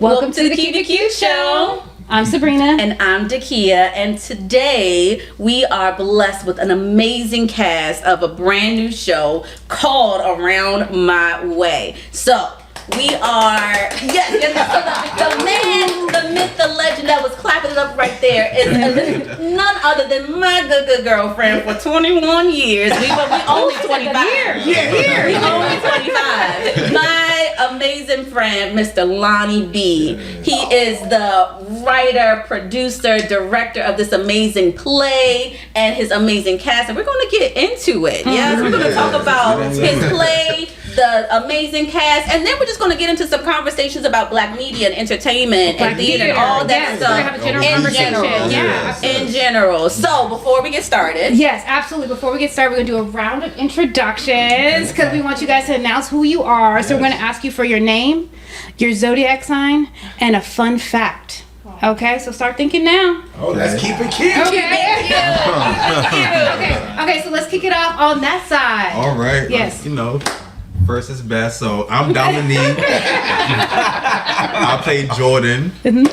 Welcome to the Keep It Cute Show. I'm Sabrina. And I'm DaKiya. And today we are blessed with an amazing cast of a brand new show called Around My Way. So we are, the man, the myth, the legend that was clapping it up right there is none other than my good girlfriend for 21 years. We only 25. We only 25. My amazing friend, Mr. Lonnie Bee. He is the writer, producer, director of this amazing play and his amazing cast. And we're going to get into it. Yes, we're going to talk about his play, the amazing cast, and then we're just going to get into some conversations about Black media and entertainment and theater and all that stuff in general. So before we get started, yes, absolutely. Before we get started, we're going to do a round of introductions because we want you guys to announce who you are. So we're going to ask you for your name, your zodiac sign, and a fun fact. Okay, so start thinking now. Oh, let's keep it cute. Okay, so let's kick it off on that side. All right. Yes. First is best. So I'm Dominique. I play Jordan in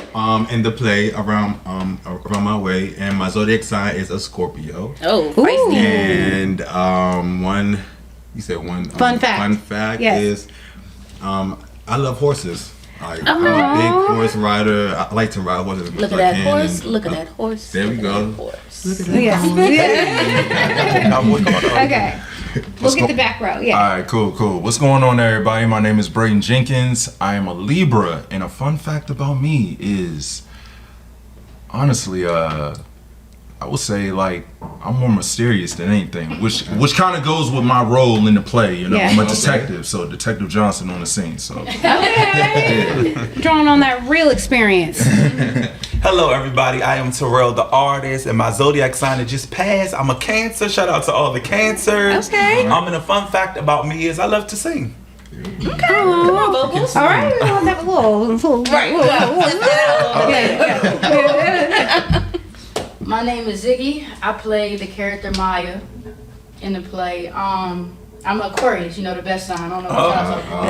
the play Around My Way, and my zodiac sign is a Scorpio. Oh, feisty. And one fun fact. Fun fact is I love horses. I'm a big horse rider. I like to ride horses. Look at that horse. Look at that horse. There we go. Look at that Okay. We'll get the back row. Yeah. All right, cool. What's going on, everybody? My name is Braden Jenkins. I am a Libra, and a fun fact about me is, honestly, I would say I'm more mysterious than anything, which kind of goes with my role in the play. You know, Yeah. I'm a detective, so Detective Johnson on the scene. So Okay. Drawing on that real experience. Hello everybody, I am Terrell the artist, and my zodiac sign that just passed. I'm a Cancer. Shout out to all the Cancers. Okay. And a fun fact about me is I love to sing. Okay. Come on, vocals. All right. We'll have a little. My name is Ziggy. I play the character Maya in the play. I'm Aquarius, the best sign. I don't know what y'all talking about.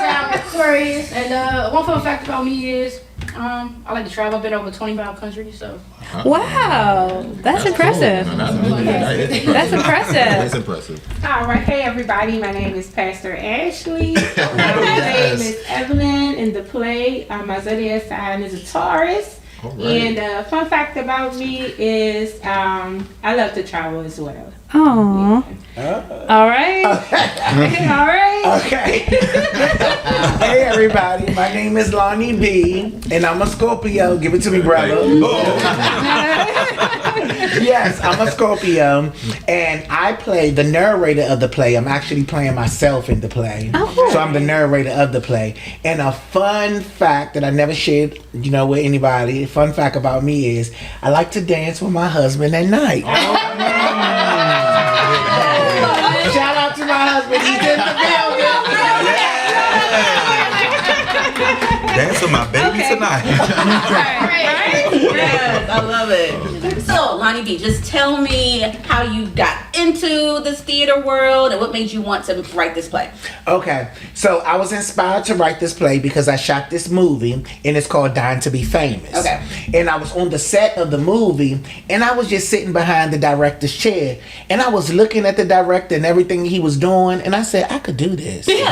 I'm Aquarius, and one fun fact about me is I like to travel. I've been over 25 countries, so. Wow, that's impressive. Cool. That's impressive. That's impressive. All right, hey everybody, my name is Pastor Ashley. My name is Evelyn in the play. My zodiac sign is a Taurus. Right. And fun fact about me is I love to travel as well. Oh. All right. All right. Okay. Hey everybody, my name is Lonnie Bee, and I'm a Scorpio. Give it to me, brother. Yes, I'm a Scorpio, and I play the narrator of the play. I'm actually playing myself in the play. Oh, cool. So I'm the narrator of the play. And a fun fact that I never shared, with anybody, a fun fact about me is I like to dance with my husband at night. Shout out to my husband. He's in the building. Dance with my baby tonight. Yes, I love it. So, Lonnie B, just tell me how you got into this theater world and what made you want to write this play. Okay, so I was inspired to write this play because I shot this movie, and it's called Dying to Be Famous. Okay. And I was on the set of the movie, and I was just sitting behind the director's chair, and I was looking at the director and everything he was doing, and I said, I could do this. I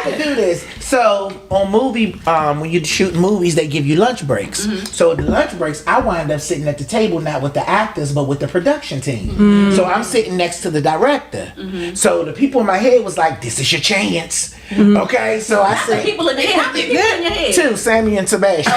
could do this. So on movie, when you shoot movies, they give you lunch breaks. So the lunch breaks, I wind up sitting at the table not with the actors, but with the production team. So I'm sitting next to the director. So the people in my head was like, "This is your chance." Okay, so I said, People in the head. How many people in your head? two, Sammy and Sebastian.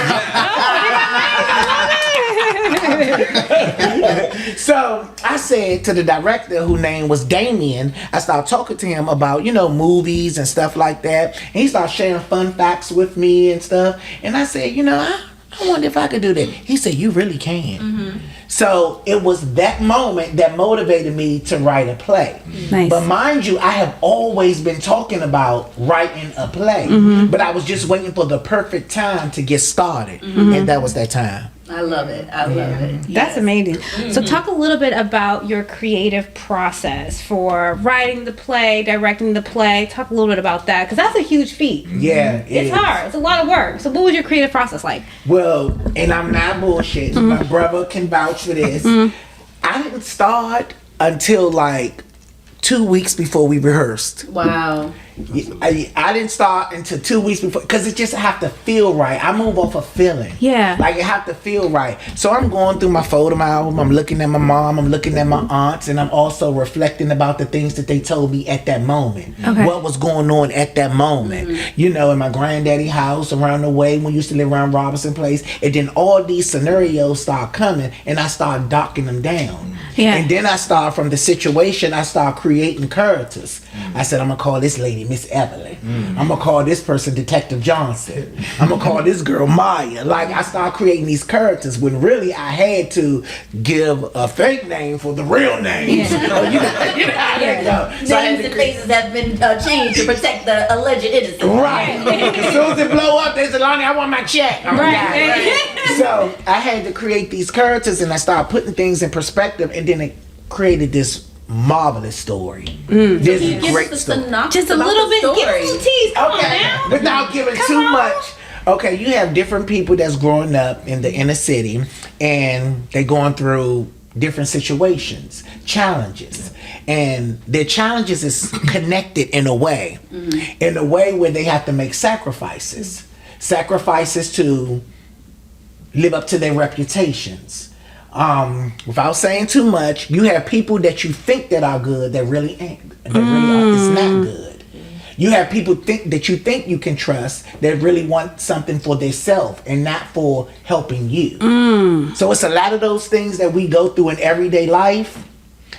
So I said to the director, whose name was Damien, I started talking to him about, movies and stuff like that. And he started sharing fun facts with me and stuff. And I said, I wonder if I could do that. He said, you really can. So it was that moment that motivated me to write a play. Nice. But mind you, I have always been talking about writing a play. But I was just waiting for the perfect time to get started. And that was that time. I love it. I love it. That's Yes. amazing. So talk a little bit about your creative process for writing the play, directing the play. Talk a little bit about that, because that's a huge feat. Yeah, It's hard. It's a lot of work. So what was your creative process like? Well, and I'm not bullshitting. My brother can vouch for this. I didn't start until like 2 weeks before we rehearsed. Wow. I didn't start until 2 weeks before, because it just have to feel right. I move off of feeling. Yeah. Like it have to feel right. So I'm going through my photo album. I'm looking at my mom. I'm looking at my aunts, and I'm also reflecting about the things that they told me at that moment. Okay. What was going on at that moment? You know, in my granddaddy house around the way, we used to live around Robinson Place, and then all these scenarios start coming, and I start docking them down. Yeah. And then I start from the situation. I start creating characters. I said, I'm gonna call this lady Miss Evelyn. I'm gonna call this person Detective Johnson. I'm gonna call this girl Maya. Like, I start creating these characters when really I had to give a fake name for the real names. you know how that go. So I had Names to and create- faces have been changed to protect the alleged innocent. Right. As soon as it blow up, they said, Lonnie, I want my check. I'm right. So I had to create these characters, and I started putting things in perspective, and then it created this marvelous story. This great story. Just a little bit. Give us some tease. Come on now. Without giving too much. Okay, you have different people that's growing up in the inner city, and they're going through different situations, challenges, and their challenges is connected in a way where they have to make sacrifices to live up to their reputations. Without saying too much, you have people that you think that are good that really ain't. That really are, it's not good. You have people that you think you can trust that really want something for themselves and not for helping you. So it's a lot of those things that we go through in everyday life.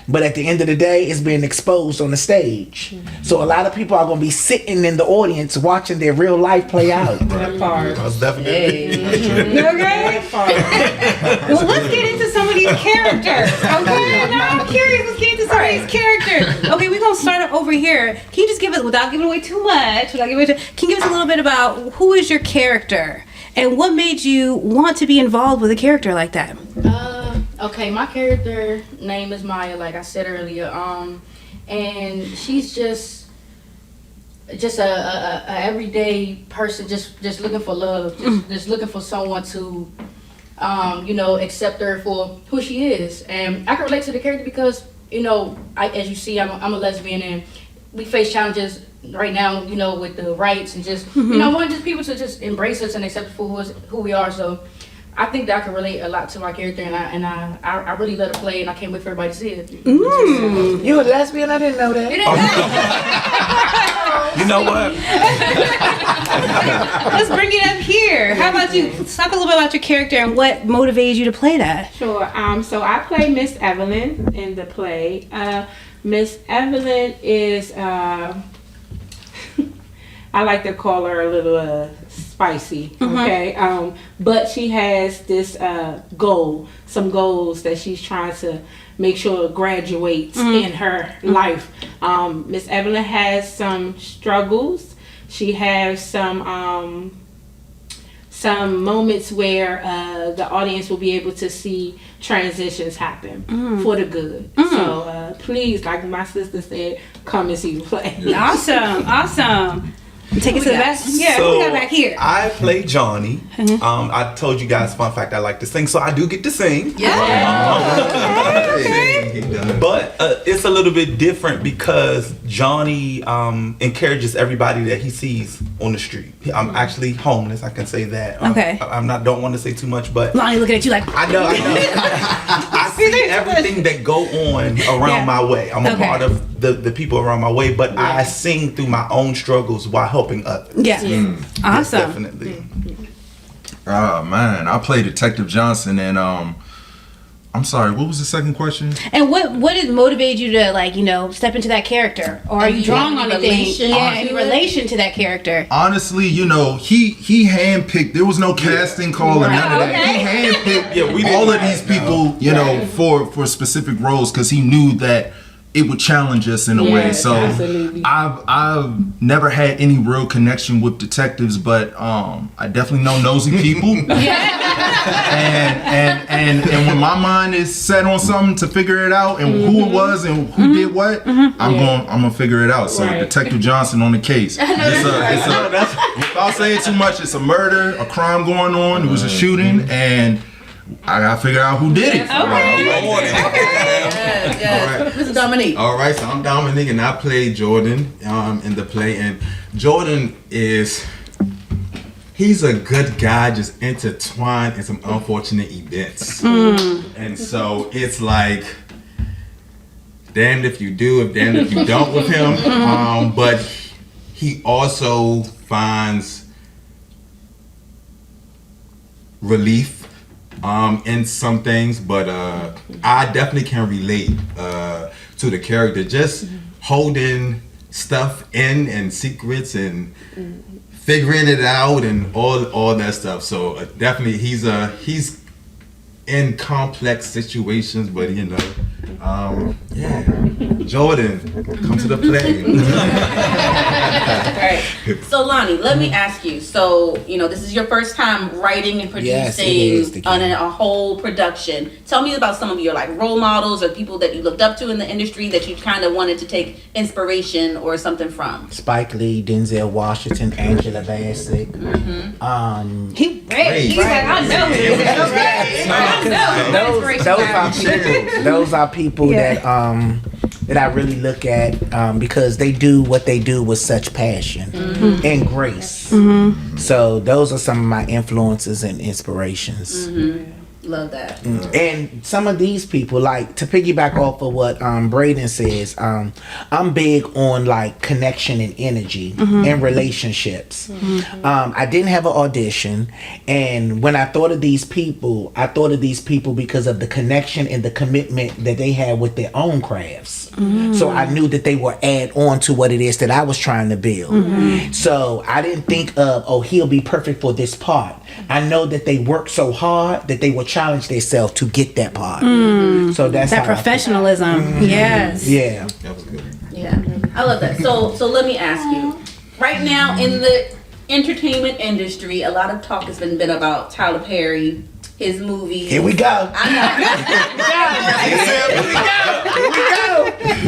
But at the end of the day, it's being exposed on the stage. So a lot of people are going to be sitting in the audience watching their real life play out. That part. That's definitely. Okay. Well, let's get into some of these characters. Okay. Now I'm curious. Let's get into some of these characters. Okay, we're gonna start over here. Can you just give us, without giving away too much, can you give us a little bit about who is your character and what made you want to be involved with a character like that? Okay, my character name is Maya, like I said earlier. And she's just a everyday person, just looking for love, just looking for someone to, accept her for who she is. And I can relate to the character because, as you see, I'm a lesbian, and we face challenges right now, with the rights and just, wanting just people to just embrace us and accept us for who we are. So I think that I can relate a lot to my character, and I really let her play, and I can't wait for everybody to see it. You a lesbian? I didn't know that. You know what? Let's bring it up here. How about you? Let's talk a little bit about your character and what motivated you to play that. Sure. So I play Miss Evelyn in the play. Miss Evelyn is, I like to call her a little spicy, okay? But she has this some goals that she's trying to make sure graduates in her life. Miss Evelyn has some struggles. She has some moments where the audience will be able to see transitions happen for the good. So please, like my sister said, come and see the play. Awesome. Take it to the back. Yeah, So, we got back here. I play Johnny. I told you guys, fun fact, I like to sing, so I do get to sing. But it's a little bit different because Johnny encourages everybody that he sees on the street. I'm actually homeless, I can say that. Okay. Don't want to say too much, but Lonnie looking at you like, I know. I see everything that go on around my way. I'm a part of the people around my way, but I sing through my own struggles while helping others. yeah. Awesome. Definitely. Oh man, I play Detective Johnson, and I'm sorry, what was the second question? And what has motivated you to step into that character, or are you drawing on anything? Any relation to that character? Honestly, he handpicked. There was no casting call or none of that. He handpicked all of these people, for specific roles because he knew that it would challenge us in a way. So absolutely. I've never had any real connection with detectives, but I definitely know nosy people. and when my mind is set on something to figure it out and who it was and who did what, I'm gonna figure it out. So Detective Johnson on the case. Without saying too much, it's a murder, a crime going on. It was a shooting, and I gotta figure out who did it. This is Dominique. All right, so I'm Dominique, and I play Jordan in the play. And Jordan he's a good guy, just intertwined in some unfortunate events. And so it's like, damned if you do, damned if you don't with him. But he also finds relief in some things, but I definitely can relate to the character, just holding stuff in and secrets and figuring it out and all that stuff. So definitely he's in complex situations, but Jordan, come to the play. Right. So Lonnie, let me ask you. So this is your first time writing and producing on a whole production. Tell me about some of your role models or people that you looked up to in the industry that you kind of wanted to take inspiration or something from. Spike Lee, Denzel Washington, Angela Bassett. He ready. He's like, I know this. Those are people that I really look at because they do what they do with such passion and grace. So those are some of my influences and inspirations. Love that. And some of these people, to piggyback off of what Braden says, I'm big on connection and energy and relationships. I didn't have an audition, and when I thought of these people, because of the connection and the commitment that they had with their own crafts. So I knew that they were add on to what it is that I was trying to build. So I didn't think of, he'll be perfect for this part. I know that they worked so hard that they will challenge themselves to get that part. So that's that professionalism. Yes. Yeah. That was good. Yeah, I love that. So let me ask you. Right now in the entertainment industry, a lot of talk has been about Tyler Perry, his movies. Here we go. I know.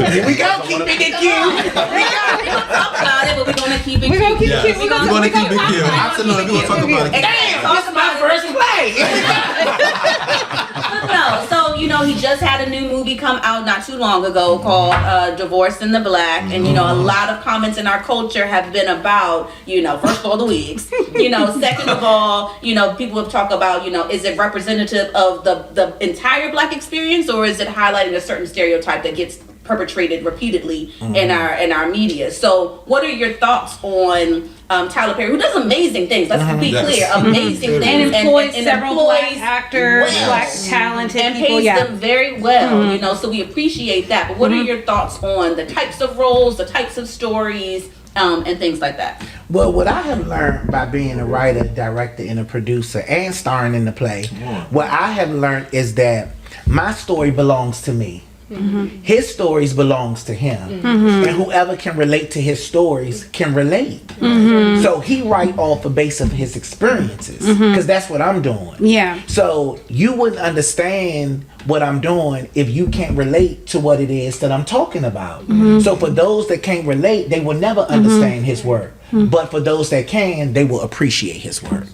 Here we go. Keeping it cute. We're gonna talk about it, but we're gonna keep it cute. We're gonna keep it cute. Absolutely, we're gonna talk about it. Damn, this is my first play. No, so he just had a new movie come out not too long ago called Divorced in the Black, and a lot of comments in our culture have been about first of all the wigs, second of all people have talked about is it representative of the entire Black experience, or is it highlighting a certain stereotype that gets perpetrated repeatedly in our media? So what are your thoughts on Tyler Perry, who does amazing things, let's be clear, amazing things, and employs several Black actors, Black talented and people, pays them very well, so we appreciate that. But what are your thoughts on the types of roles, the types of stories, and things like that? Well, what I have learned by being a writer, director, and a producer, and starring in the play, what I have learned is that my story belongs to me. His stories belongs to him, and whoever can relate to his stories can relate. So he write off the base of his experiences, because that's what I'm doing. Yeah. So you wouldn't understand what I'm doing if you can't relate to what it is that I'm talking about. So for those that can't relate, they will never understand his work. But for those that can, they will appreciate his work.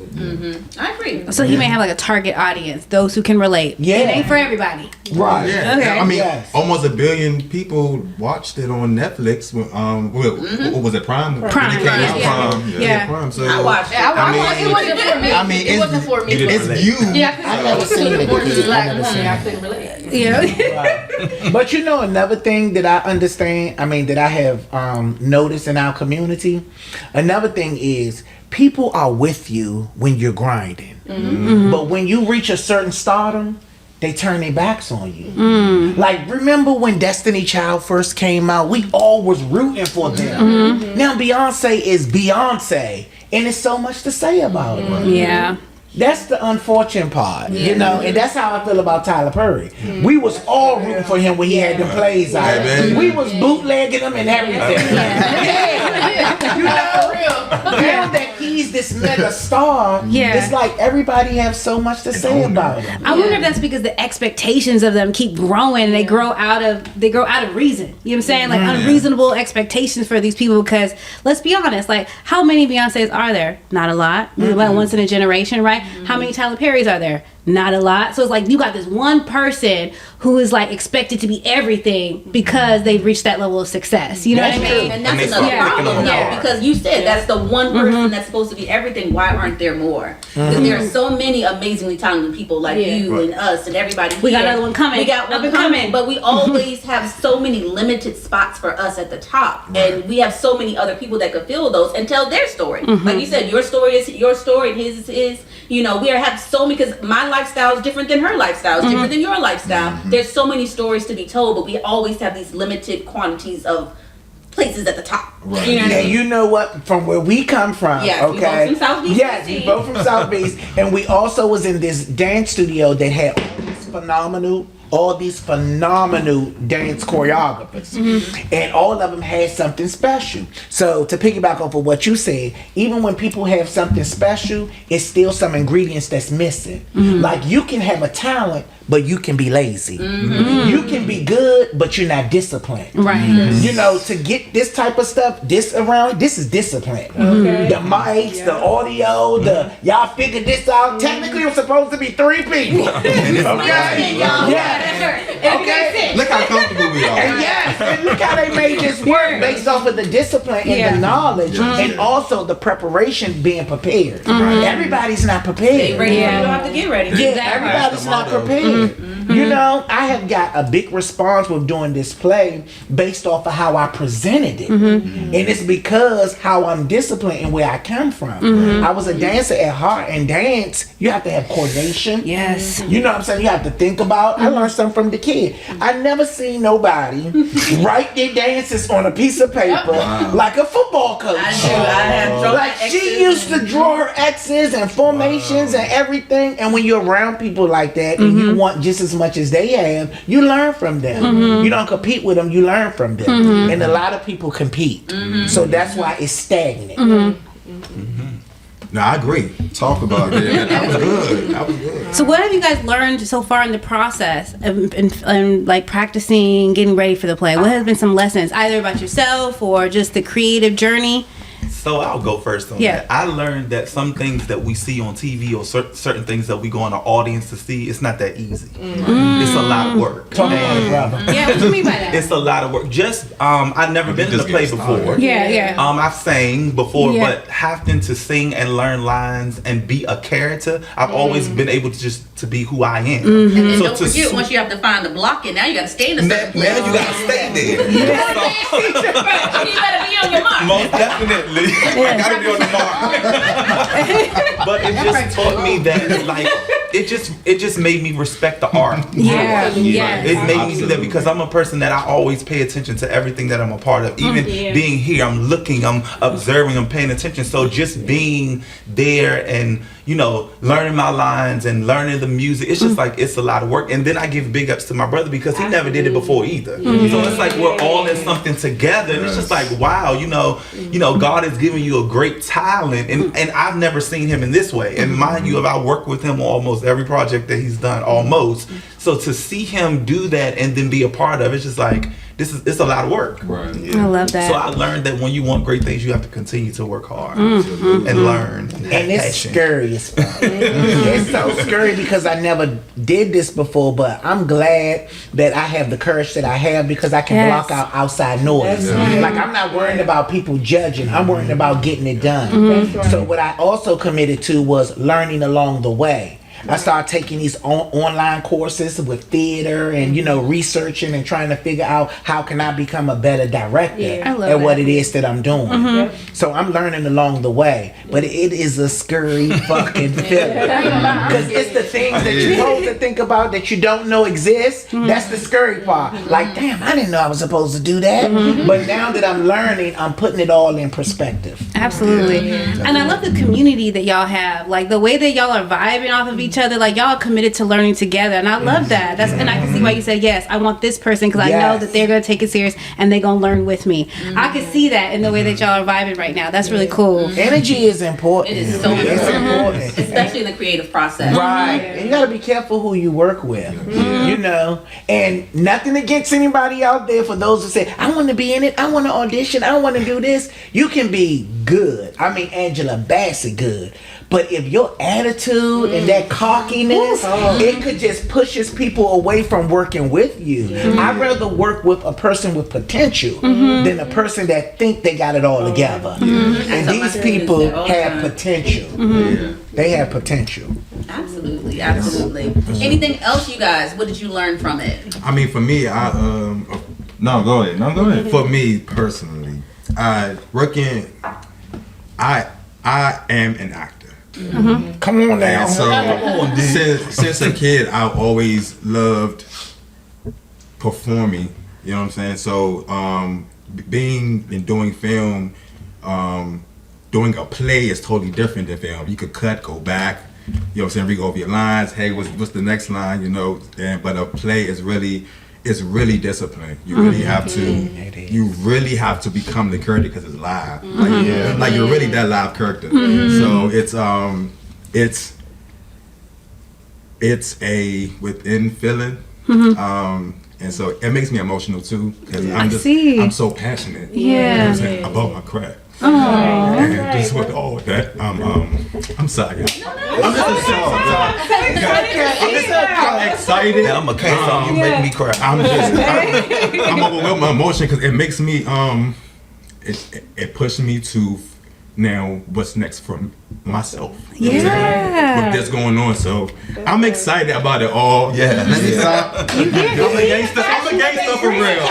I agree. So he may have a target audience, those who can relate. Yeah. It ain't for everybody. Right. Yeah. Okay. I mean, Yes. almost 1 billion people watched it on Netflix. What was it, Prime? When it Prime, came out? yeah. Prime. Yeah. Prime. So I watched it. It wasn't for me. I mean, it wasn't for me. It's you. Yeah, I never seen it. Black woman, I couldn't relate. Yeah. But another thing that I understand, that I have noticed in our community, another thing is people are with you when you're grinding. But when you reach a certain stardom, they turn their backs on you. Remember when Destiny Child first came out? We all was rooting for them. Now Beyonce is Beyonce, and there's so much to say about her. Yeah. That's the unfortunate part, and that's how I feel about Tyler Perry. We was all rooting for him when he had the plays out. man. We was bootlegging him and everything. Now that he's the this mega star, Yeah. it's like everybody have so much to say about him. I wonder if that's because the expectations of them keep growing and they grow out of reason. You know what I'm saying? Like unreasonable expectations for these people, because let's be honest, like how many Beyoncés are there? Not a lot. Like once in a generation, right? How many Tyler Perrys are there? Not a lot. So it's like you got this one person who is like expected to be everything because they've reached that level of success. You know what I mean? And that's they another start problem, picking though, on them. because you said that's the one person that's supposed to be everything. Why aren't there more? Because there are so many amazingly talented people like you and us and everybody. We got here. another one coming. We got one coming, but we always have so many limited spots for us at the top, and we have so many other people that could fill those and tell their story. Like you said, your story is your story, and his is his. You know, we have so many, because my lifestyle is different than her lifestyle, is different than your lifestyle. There's so many stories to be told, but we always have these limited quantities of places at the top. Right. You know what I And mean? you know what? From where we come from, Yes, we okay? both from South Beach, Yes, DC. we both from South Beach, and we also was in this dance studio that had all these phenomenal dance choreographers, and all of them had something special. So to piggyback off of what you said, even when people have something special, it's still some ingredients that's missing. Like you can have a talent, but you can be lazy. You can be good, but you're not disciplined. Right. You know, to get this type of stuff, this is discipline. The mics, the audio, y'all figured this out. Technically, it was supposed to be 3 people. Okay? Yeah. Okay. Look how comfortable we are. And yes, and look how they made this work based off of the discipline and the knowledge, and also the preparation, being prepared. Everybody's not prepared. They ready, you don't have to get ready. Yeah, Exactly. everybody's not prepared. You know, I have got a big response with doing this play based off of how I presented it. And it's because how I'm disciplined and where I come from. I was a dancer at heart, and dance, you have to have coordination. Yes. You know what I'm saying? You have to think about. I learned something from DaKiya. I never seen nobody write their dances on a piece of paper like a football coach. I do. I have drawn Like she used to draw her X's and formations and everything. And when you're around people like that and you want just as much as they have, you learn from them. You don't compete with them, you learn from them. And a lot of people compete. So that's why it's stagnant. No, I agree. Talk about it. That was good. That was good. So what have you guys learned so far in the process and like practicing, getting ready for the play? What has been some lessons, either about yourself or just the creative journey? So I'll go first on that. I learned that some things that we see on TV or certain things that we go in our audience to see, it's not that easy. It's a lot of work. Talk about it, brother. Yeah, what do you mean by that? It's a lot of work. Just I've never been in a play before. Yeah. I've sang before, Yeah. but having to sing and learn lines and be a character, I've always been able to just to be who I am. And then So don't to forget, once you have to find the blocking, now you got to stay in the certain place. man, you gotta stay there. You better be on your mark. Most definitely. I gotta be on the mark. But it just taught me that, like, it just made me respect the art. Yeah. It made me do that because I'm a person that I always pay attention to everything that I'm a part of. Even being here, I'm looking, I'm observing, I'm paying attention. So just being there and, you know, learning my lines and learning the music, it's just like, it's a lot of work. And then I give big ups to my brother because he never did it before either. So it's like we're all in something together. And it's just like, wow, you know, God has given you a great talent. And I've never seen him in this way. And mind you, I've worked with him on almost every project that he's done, almost. So to see him do that and then be a part of it, it's just like, it's a lot of work. Right. I love that. So I learned that when you want great things, you have to continue to work hard and learn. And it's scary as fuck. It's so scary because I never did this before, but I'm glad that I have the courage that I have because I can block out outside noise. Like, I'm not worrying about people judging. I'm worrying about getting it done. So what I also committed to was learning along the way. I started taking these online courses with theater and, you know, researching and trying to figure out how can I become a better director I love at what that. it is that I'm doing. So I'm learning along the way, but it is a scary fucking feeling because it's the things that you're supposed to think about that you don't know exist. That's the scary part. Like, damn, I didn't know I was supposed to do that. But now that I'm learning, I'm putting it all in perspective. Absolutely. And I love the community that y'all have. Like the way that y'all are vibing off of each other. Like y'all are committed to learning together, and I love that. And I can see why you said yes. I want this person because I know that they're gonna take it serious and they're gonna learn with me. I can see that in the way that y'all are vibing right now. That's really cool. Energy is important. It is so important, especially in the creative process. Right. And you gotta be careful who you work with. You know, and nothing against anybody out there for those who say, I want to be in it, I want to audition, I want to do this. You can be good. I mean, Angela Bassett good. But if your attitude and that cockiness, it could just pushes people away from working with you. I'd rather work with a person with potential than a person that think they got it all together. And these people have potential. They have potential. Absolutely. Anything else, you guys? What did you learn from it? I mean, for me, No, go ahead. for me personally, I am an actor. Come on now. And so since a kid, I've always loved performing. You know what I'm saying? So being and doing film, doing a play is totally different than film. You could cut, go back. You know what I'm saying? Read over your lines. Hey, what's the next line? You know. But a play is really disciplined. You really have to. You really have to become the character because it's live. Like you're really that live character. So it's a within feeling. And so it makes me emotional too because I'm so passionate. You know what I'm saying, about my craft. And just with all of that, I'm sorry. I'm excited. I'm a case on you make me cry. I'm overwhelmed with my emotion because it makes me it pushes me to now what's next for myself. You know what I'm saying? With this going on, so I'm excited about it all. Yeah. I'm a gangster for real.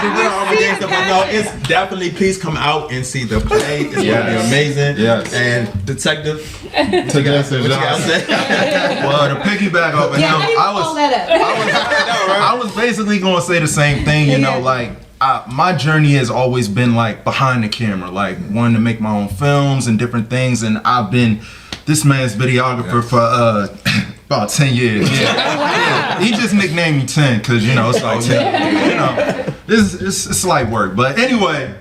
I'm a gangster, but no, it's definitely please come out and see the play. It's gonna be amazing. Yes. And Detective, Well, to piggyback off of him, I was basically gonna say the same thing. You know, like my journey has always been like behind the camera, like wanting to make my own films and different things, and I've been this man's videographer for about 10 years. He just nicknamed me 10 because you know it's like 10. You know, it's light work. But anyway,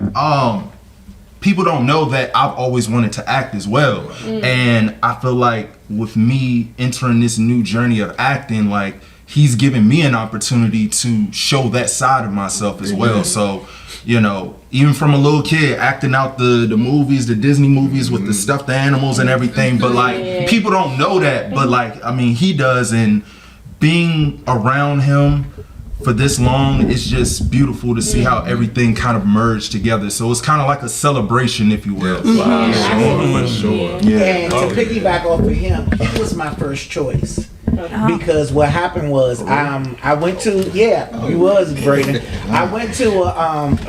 people don't know that I've always wanted to act as well, and I feel like with me entering this new journey of acting, like he's given me an opportunity to show that side of myself as well. So, you know, even from a little kid, acting out the movies, the Disney movies with the stuffed animals and everything. But like, people don't know that. But like, I mean, he does. And being around him for this long, it's just beautiful to see how everything kind of merged together. So it's kind of like a celebration, if you will. For sure. And to piggyback off of him, he was my first choice. Because what happened was I went to you was Braden. I went to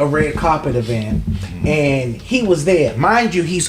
a red carpet event and he was there. Mind you, he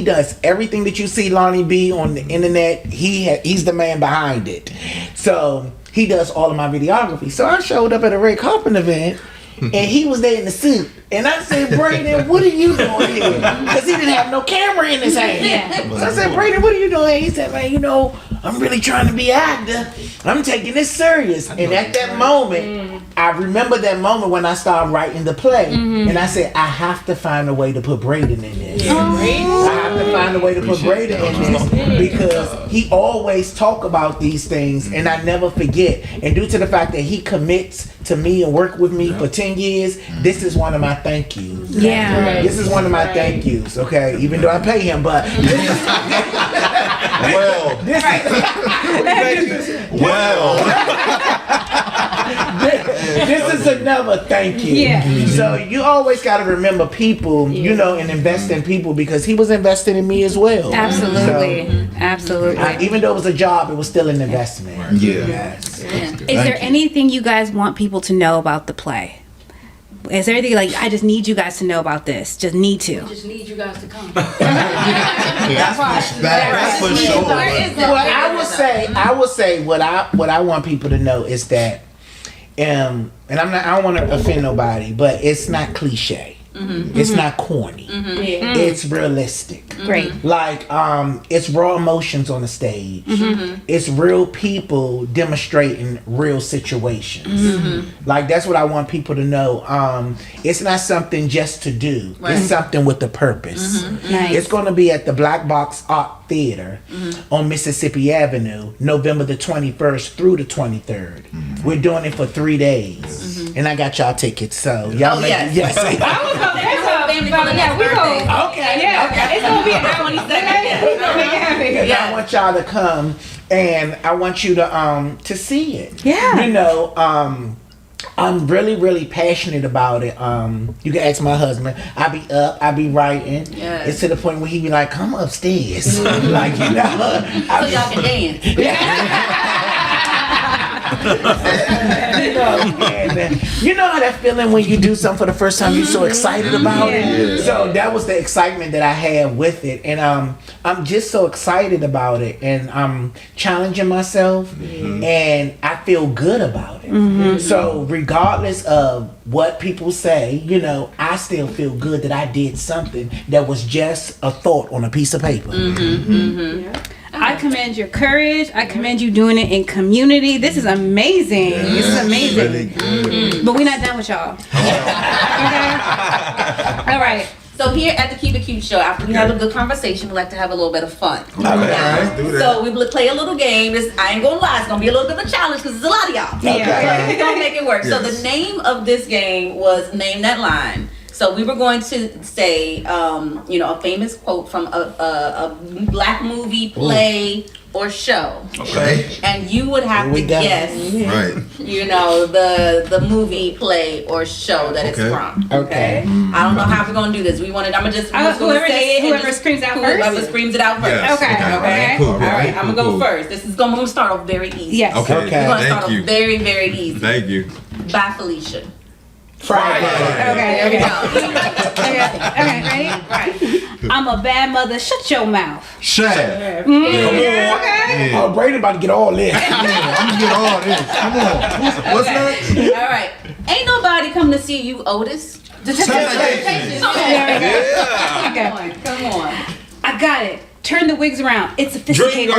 does everything that you see Lonnie Bee on the internet. He's the man behind it. So he does all of my videography. So I showed up at a red carpet event and he was there in the suit. And I said, Braden, what are you doing here? Because he didn't have no camera in his hand. So I said, Braden, what are you doing? He said, man, you know, I'm really trying to be an actor. I'm taking this serious. And at that moment, I remember that moment when I started writing the play. And I said, I have to find a way to put Braden in this. I have to find a way to put Braden in this because he always talk about these things and I never forget. And due to the fact that he commits to me and work with me for 10 years, this is one of my thank yous. This is one of my thank yous, okay? Even though I pay him, but this is another thank you. So you always got to remember people, you know, and invest in people because he was investing in me as well. Absolutely. Absolutely. Even though it was a job, it was still an investment. Is there anything you guys want people to know about the play? Is there anything like I just need you guys to know about this? Just need to. Just need you guys to come. That's for sure. Well, I would say what I want people to know is that, and I don't want to offend nobody, but it's not cliche. It's not corny. It's realistic. Great. Like it's raw emotions on the stage. It's real people demonstrating real situations. Like that's what I want people to know. It's not something just to do. It's something with a purpose. Nice. It's going to be at the Black Box Art Theater on Mississippi Avenue, November the 21st through the 23rd. We're doing it for 3 days, and I got y'all tickets. So y'all make yes. Yeah, we go. Okay. Yeah, it's gonna be a 22nd. We're gonna make it happen. And I want y'all to come, and I want you to see it. Yeah. You know, I'm really, really passionate about it. You can ask my husband. I be up, I be writing. Yes. It's to the point where he be like, "Come upstairs," like you know. So y'all can dance. You know how that feeling when you do something for the first time, you're so excited about it. So that was the excitement that I had with it, and I'm just so excited about it, and I'm challenging myself, and I feel good about it. So regardless of what people say, you know, I still feel good that I did something that was just a thought on a piece of paper. I commend your courage. I commend you doing it in community. This is amazing. This is amazing. Really good. But we're not done with y'all. Okay? All right. So here at the Keep It Cute show, after we have a good conversation, we like to have a little bit of fun. Let's do that. So we play a little game. I ain't gonna lie, it's gonna be a little bit of a challenge because there's a lot of y'all. Yeah. We're gonna make it work. So Yes. the name of this game was Name That Line. So we were going to say, you know, a famous quote from a black movie, play, or show. Okay. And you would have to we go. guess, Right. you know, the movie, play, or show that it's Okay. from. Okay. I don't know how we're gonna do this. I'm just gonna Whoever say it. whoever screams out Whoever first. screams it out first. Yes. Okay. Okay. Cool. All right. I'm gonna go Cool. first. I'm gonna start off very easy. Yes. Okay. Okay. We're gonna start Thank off you. very, very easy. Thank you. Bye, Felicia. Friday. Okay. There we go. Okay. Ready? Right. I'm a bad mother. Shut your mouth. Shad. Come on. Okay. Yeah. Oh, Brady about to get all this. I'm gonna get all this. Come on. What's next? All right. Ain't nobody come to see you, Otis. Temptation. Yeah. Okay. Come on. I got it. Turn the wigs around. It's sophisticated. Dream girl.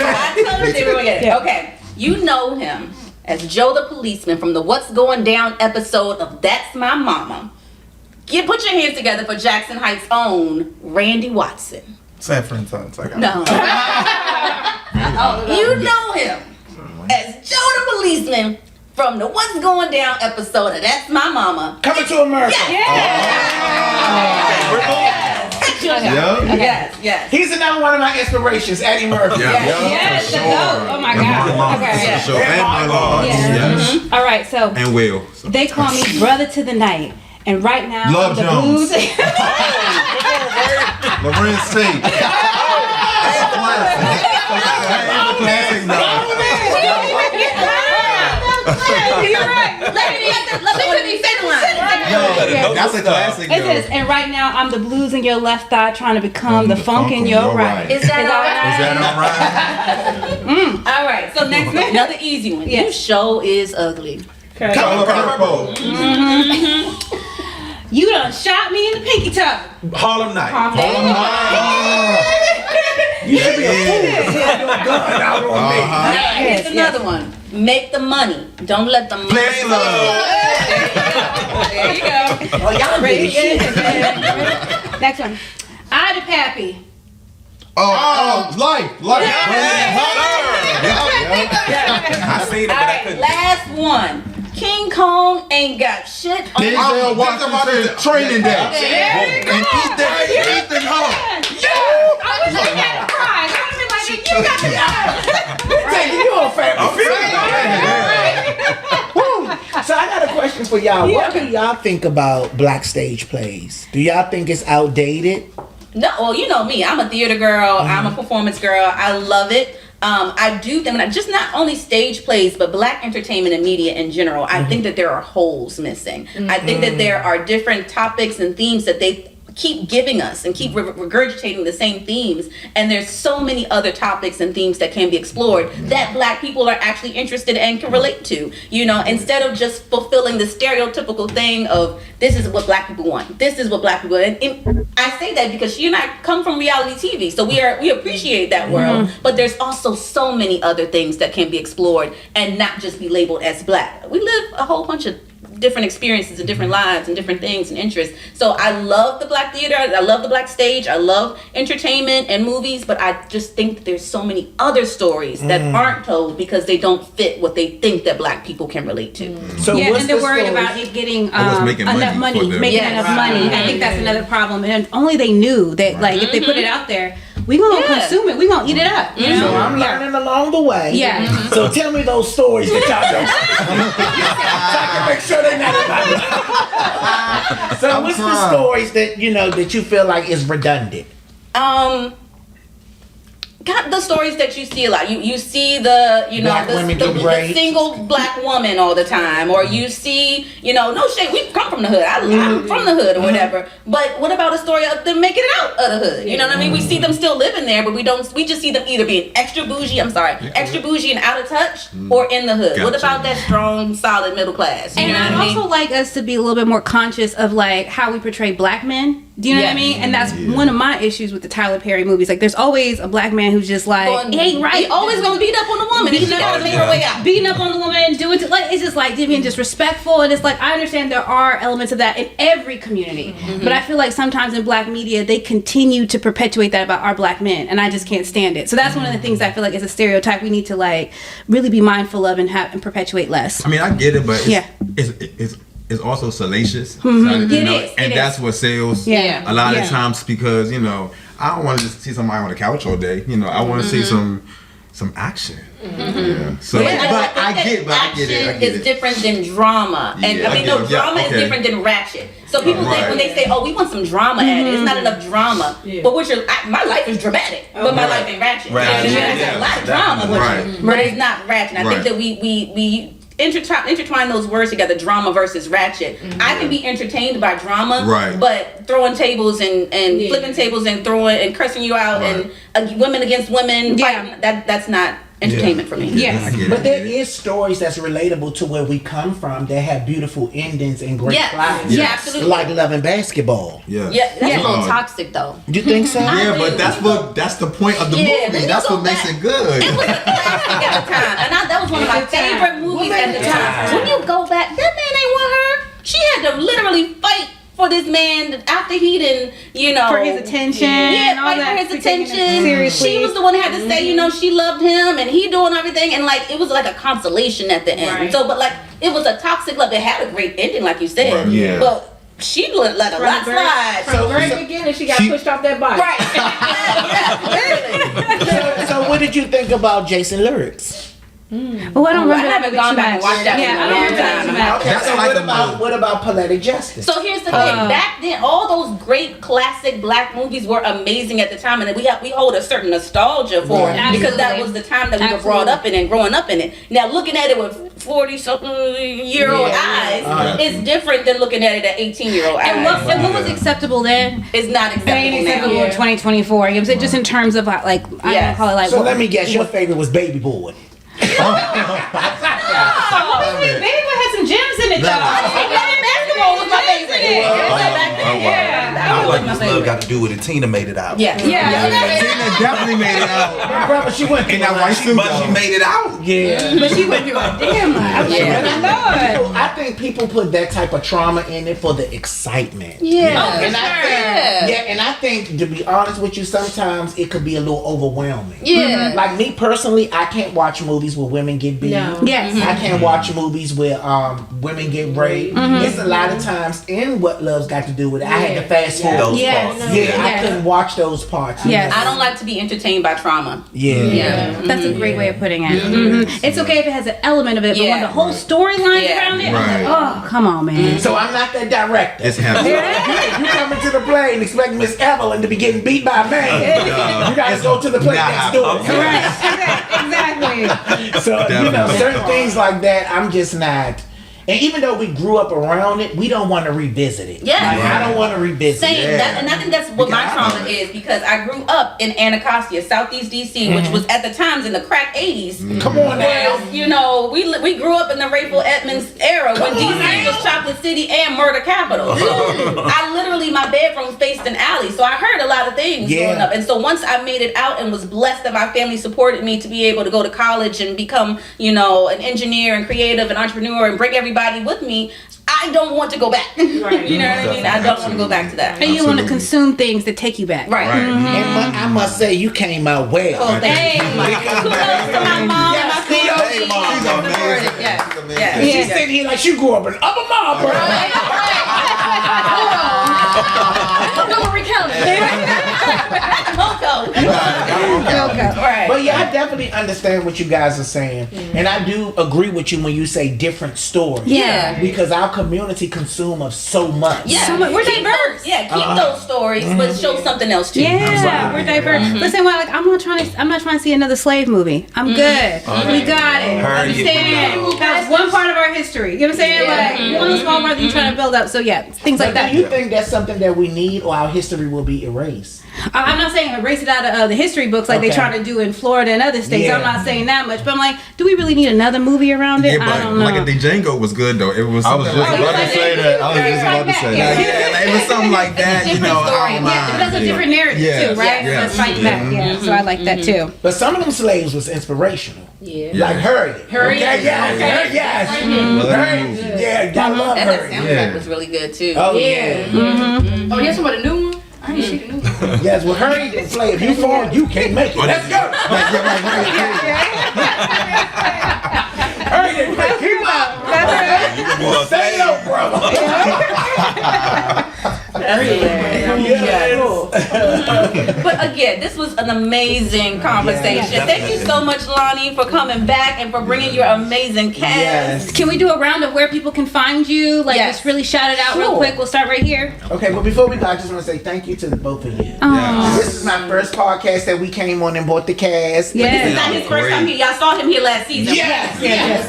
I told you they were gonna get it. Okay. You know him as Joe the policeman from the What's Going Down episode of That's My Mama. Put your hands together for Jackson Heights' own Randy Watson. San Francisco. I got No. You know him as Joe the policeman from the What's Going Down episode of That's My Mama. Coming to America. Yes. He's another one of my inspirations, Eddie Murphy. Yes, the goat. Oh my God. Okay. Yeah. Sure. And my Lord. Yes. Yes. All right. So And Will. So. they call me brother to the night, and right now Love the Jones. blues. Lorenz Tate. That's a classic. Classic now. You're right. Let me say the line. That's a classic. It says, and right now I'm the blues in your left thigh, trying to become the funk in your right. Is that Is that all right? all right? So next, another easy one. Yes. You show is ugly. Color purple. You done shot me in the pinky toe. Harlem Night. You should be a fool. Your gun out on me. Here's another one. Make the money. Don't let the money. Play love. There you go. Oh, y'all ready? Next one. I the pappy. Life. I seen it, All but I right, couldn't. last one. King Kong ain't got shit on Denzel Washington Training Day. And Ethan Hawke. I wish I had pride. I would have been like, you got the Taking you on family. So I got a question for y'all. What do y'all think about black stage plays? Do y'all think it's outdated? No, well, you know me. I'm a theater girl. I'm a performance girl. I love it. I do think, just not only stage plays, but black entertainment and media in general. I think that there are holes missing. I think that there are different topics and themes that they keep giving us and keep regurgitating the same themes, and there's so many other topics and themes that can be explored that Black people are actually interested and can relate to, you know, instead of just fulfilling the stereotypical thing of this is what Black people want, this is what Black people want. And I say that because she and I come from reality TV, so we appreciate that world, but there's also so many other things that can be explored and not just be labeled as Black. We live a whole bunch of different experiences and different lives and different things and interests. So I love the Black theater, I love the Black stage, I love entertainment and movies, but I just think that there's so many other stories that aren't told because they don't fit what they think that Black people can relate to. So Yeah, what's and they're the worried story? about it getting making enough money for money, them. making Yes. enough money. I think that's another problem. And only they knew that, like, if they put it out there, we gonna consume it. We gonna eat it up. You know? So I'm learning along the way. Yeah. So tell me those stories that y'all don't. So I can make sure they're not about me. So what's the stories that that you feel like is redundant? Got the stories that you see a lot. You see the Black women get the raped. single Black woman all the time, or you see no shade. We come from the hood. I'm from the hood or whatever. But what about a story of them making it out of the hood? You know what I mean? We see them still living there, but we don't. We just see them either being extra bougie. Extra bougie and out of touch, or in the hood. What Gotcha. about that strong, solid middle class? You And know what I'd I mean? also like us to be a little bit more conscious of like how we portray Black men. Do you know what I Yes. mean? And that's one of my issues with the Tyler Perry movies. Like, there's always a Black man who's just like, he ain't right. He always gonna beat up on the woman. He gotta make her way out. Beating up on the woman, doing like it's just like being disrespectful, and it's like I understand there are elements of that in every community, but I feel like sometimes in Black media they continue to perpetuate that about our Black men, and I just can't stand it. So that's one of the things I feel like is a stereotype we need to like really be mindful of and have and perpetuate less. I mean, I get it, but it's also salacious. So, It is, and it that's is. what sells Yeah. a lot Yeah. of times because I don't want to just see somebody on the couch all day. I want to see some action. Yeah. So, but I get it. Action is different than drama, and Yeah, I mean, I get it. Yeah, drama is okay. different than ratchet. So people think Right. when they say, "Oh, we want some drama," added, it's not enough drama. But my life is dramatic, but my life ain't ratchet. Right. You know what I mean? There's a lot of drama with Right. it, but it's not ratchet. I think that we intertwine those words together, drama versus ratchet. I can be entertained by drama, Right. but throwing tables and flipping tables and throwing and cursing you out Right. and women against women fighting, that's not entertainment for me. Yes. I get it. But there is stories that's relatable to where we come from that have beautiful endings and great Yes. plots. Yeah, absolutely. Like Love and Basketball. Yeah. Yeah, that's a little Oh. toxic though. You think so? Yeah, but that's the point of the Yeah, movie. when That's you what go makes back- it good. It was a classic at the time, and that was one of my favorite movies at the time. When you go back, that man ain't want her. She had to literally fight for this man after he didn't, For his attention, Yeah, all fight that, for his taking it attention. seriously. She was the one that had to say, she loved him, and he doing everything, and like it was like a consolation at the end. Right. So, but like it was a toxic love. It had a great ending, like you said. Right, yeah. But she let a lot slide. From the very beginning, she got pushed off that bike. Right. Yeah, So what did you think about Jason Lyrics? Oh, I don't remember. I haven't gone back and watched that Yeah, in a I don't long remember that time. too much. Okay, That's so like what a about movie. what about Poetic Justice? So here's the thing. Back then, all those great classic Black movies were amazing at the time, and we hold a certain nostalgia for it because that was the time that we were brought up in and growing up in it. Now looking at it with 40-something-year-old eyes is different than looking at it at 18-year-old eyes. And what was acceptable then? It's not It ain't acceptable acceptable now. in 2024. You know what I'm saying? Just in terms of like I don't Yes. call it like. So let me guess, your favorite was Baby Boy. Baby had some gems in it though. Basketball was my favorite. I like this love got to do with it. Tina made it out. Yeah. Tina definitely made it out. Brother, she went In that white suit, But she though. made it out. Yeah. But she went through a damn lot. I think people put that type of trauma in it for the excitement. Yeah. And I think to be honest with you, sometimes it could be a little overwhelming. Yeah. Like me personally, I can't watch movies where women get beat. No. Yes. I can't watch movies where women get raped. It's a lot of times in What Love's Got to Do with it. I had to fast forward. Those Yes. parts. Yeah, I Yes. couldn't watch those parts. Yes. I don't like to be entertained by trauma. Yeah. That's a great way of putting it. It's okay if it has an element of it, but when the whole storyline Yeah. around it, I'm Right. like, oh, come on, man. So I'm not that director. It's heavy. You coming to the play and expect Miss Evelyn to be getting beat by a man. You gotta go to the play Nah, next door. Correct. Exactly. So, Definitely. certain things like that, I'm just not. And even though we grew up around it, we don't want to revisit it. Yeah. Like, I don't want to revisit Same. it. And I think that's what my trauma is, because I grew up in Anacostia, Southeast DC, which was at the times in the crack 80s. Come on now. Whereas, you know, we grew up in the Rayful Edmonds era when DC was Chocolate City and murder capital. So I literally, my bedroom faced an alley. So I heard a lot of things growing up. And so once I made it out and was blessed that my family supported me to be able to go to college and become, you know, an engineer and creative and entrepreneur and bring everybody with me, I don't want to go back. You know what I mean? I don't want to go back to that. And you want to consume things that take you back. Right. And I must say, you came out well. Oh, thank you. Kudos to my mom and my family. Hey, mom, She's amazing. Yeah. She's sitting here like she grew up in Upper Marlboro. Don't recount it. Right. But yeah, I definitely understand what you guys are saying. And I do agree with you when you say different stories. Yeah. Because our community consume of so much. Yeah. So much. We're Keep diverse. those, keep those stories, but show something else too. Yeah, we're diverse. Listen, well, like I'm not trying to see another slave movie. I'm good. We got it. Understand? That's one part of our history. You know what I'm saying? Like one small part that you're trying to build up. So yeah, things like that. Do you think that's something that we need, or our history will be erased? I'm not saying erase it out of the history books like they try to do in Florida and other states. Yeah. I'm not saying that much, but I'm like, do we really need another movie around it? Yeah, I but don't know. like the Django was good though. It was. I was just something about like to say that. I was just about to say that. Yeah, it was something like that. You know, I don't mind. That's a different narrative too, right? Yeah. Let's fight back. Yeah, so I like that too. But some of them slaves was inspirational. Yeah. Like Harriet. Harriet. Okay, yes. Yes. Harriet. Yeah, I love And that Harriet. soundtrack was really good too. Oh, yeah. Oh, yes, about a new one? I ain't seen the new one. Yes, well, Harriet didn't play. If you fall, you can't make it. Let's go. Harriet didn't play. Keep up. Stay low, brother. But again, this was an amazing conversation. Thank you so much, Lonnie, for coming back and for bringing your amazing cast. Yes. Can we do a round of where people can find you? Like, just really shout it out real quick. We'll start right here. Okay, but before we go, I just want to say thank you to the both of you. This is my first podcast that we came on and bought the cast. This is not his first time here. Y'all saw him here last season. Yes.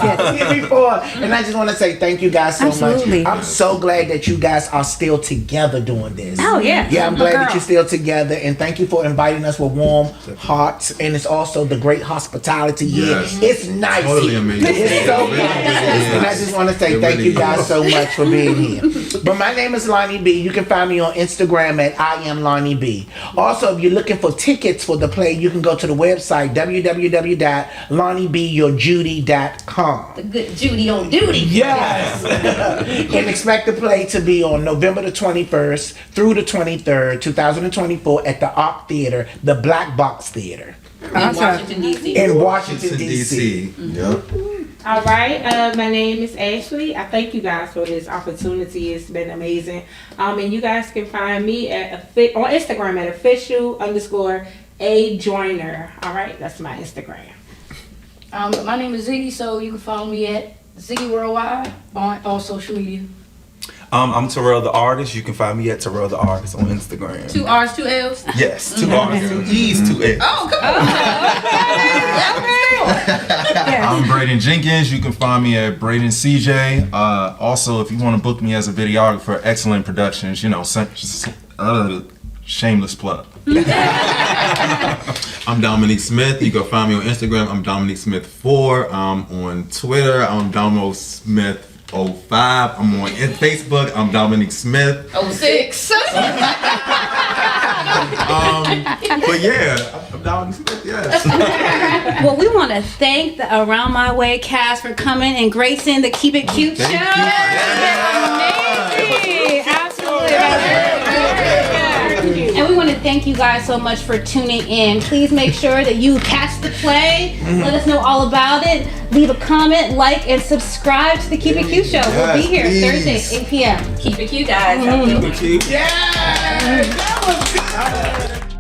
Here before. And I just want to say thank you guys so Absolutely. much. I'm so glad that you guys are still together doing this. Oh, yeah. Yeah, I'm glad that you're still together, and thank you for inviting us with warm hearts. And it's also the great hospitality here. Yes. It's nice. Totally here. amazing. It's so It nice. really is. And I just want to say It thank really you guys is. so much for being here. But my name is Lonnie Bee. You can find me on Instagram at I am Lonnie Bee. Also, if you're looking for tickets for the play, you can go to the website www.lonniebeyourjudy.com. The good Judy on duty. Yes. And expect the play to be on November the 21st through the 23rd, 2024 at the Arc Theater, the Black Box Theater In Washington, D.C. in Washington, D.C. DC. Yep. All right, my name is Ashley. I thank you guys for this opportunity. It's been amazing. And you guys can find me at on Instagram at official_A_Joiner. All right, that's my Instagram. My name is Ziggy, so you can follow me at Ziggy Worldwide on all social media. I'm Terrell the Artist. You can find me at Terrell the Artist on Instagram. 2 R's, 2 L's. Yes, 2 R's, 2 E's, 2 L's. Oh, come on. I'm Braden Jenkins. You can find me at Braden CJ. Also, if you want to book me as a videographer, Excellent Productions, you know, shameless plug. I'm Dominique Smith. You can find me on Instagram. I'm Dominique Smith 4. On Twitter, I'm Domo Smith 05. I'm on Facebook. I'm Dominique Smith. 06. But yeah, I'm Dominique Smith. Yes. Well, we want to thank the Around My Way cast for coming and gracing the Keep It Cute show. Thank you. Amazing. Absolutely. And we want to thank you guys so much for tuning in. Please make sure that you catch the play. Let us know all about it. Leave a comment, like, and subscribe to the Keep It Cute show. We'll be here please. Thursday, 8 p.m. Keep it cute, guys. Keep it cute. Yeah. That was good.